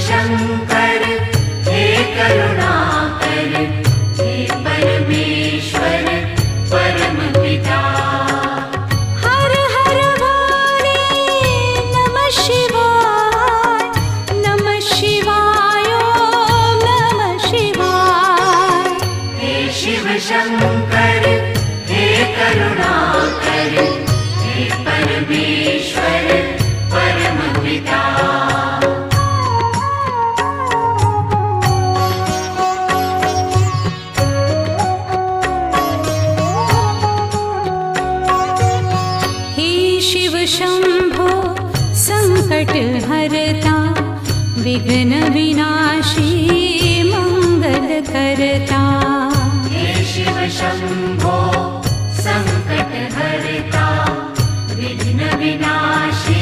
शंकर हे करुणाकर, हे परमेश्वर परम पिता। हर हर भोले नमः शिवाय, नमः शिवाय ओम नमः शिवाय। हे शिव शंकर हे करुणाकर, हे परमेश्वर परम पिता। हे शिव शंभो संकट हरता, विघ्न विनाशी मंगल करता। हे शिव शंभो संकट हरता, विघ्न विनाशी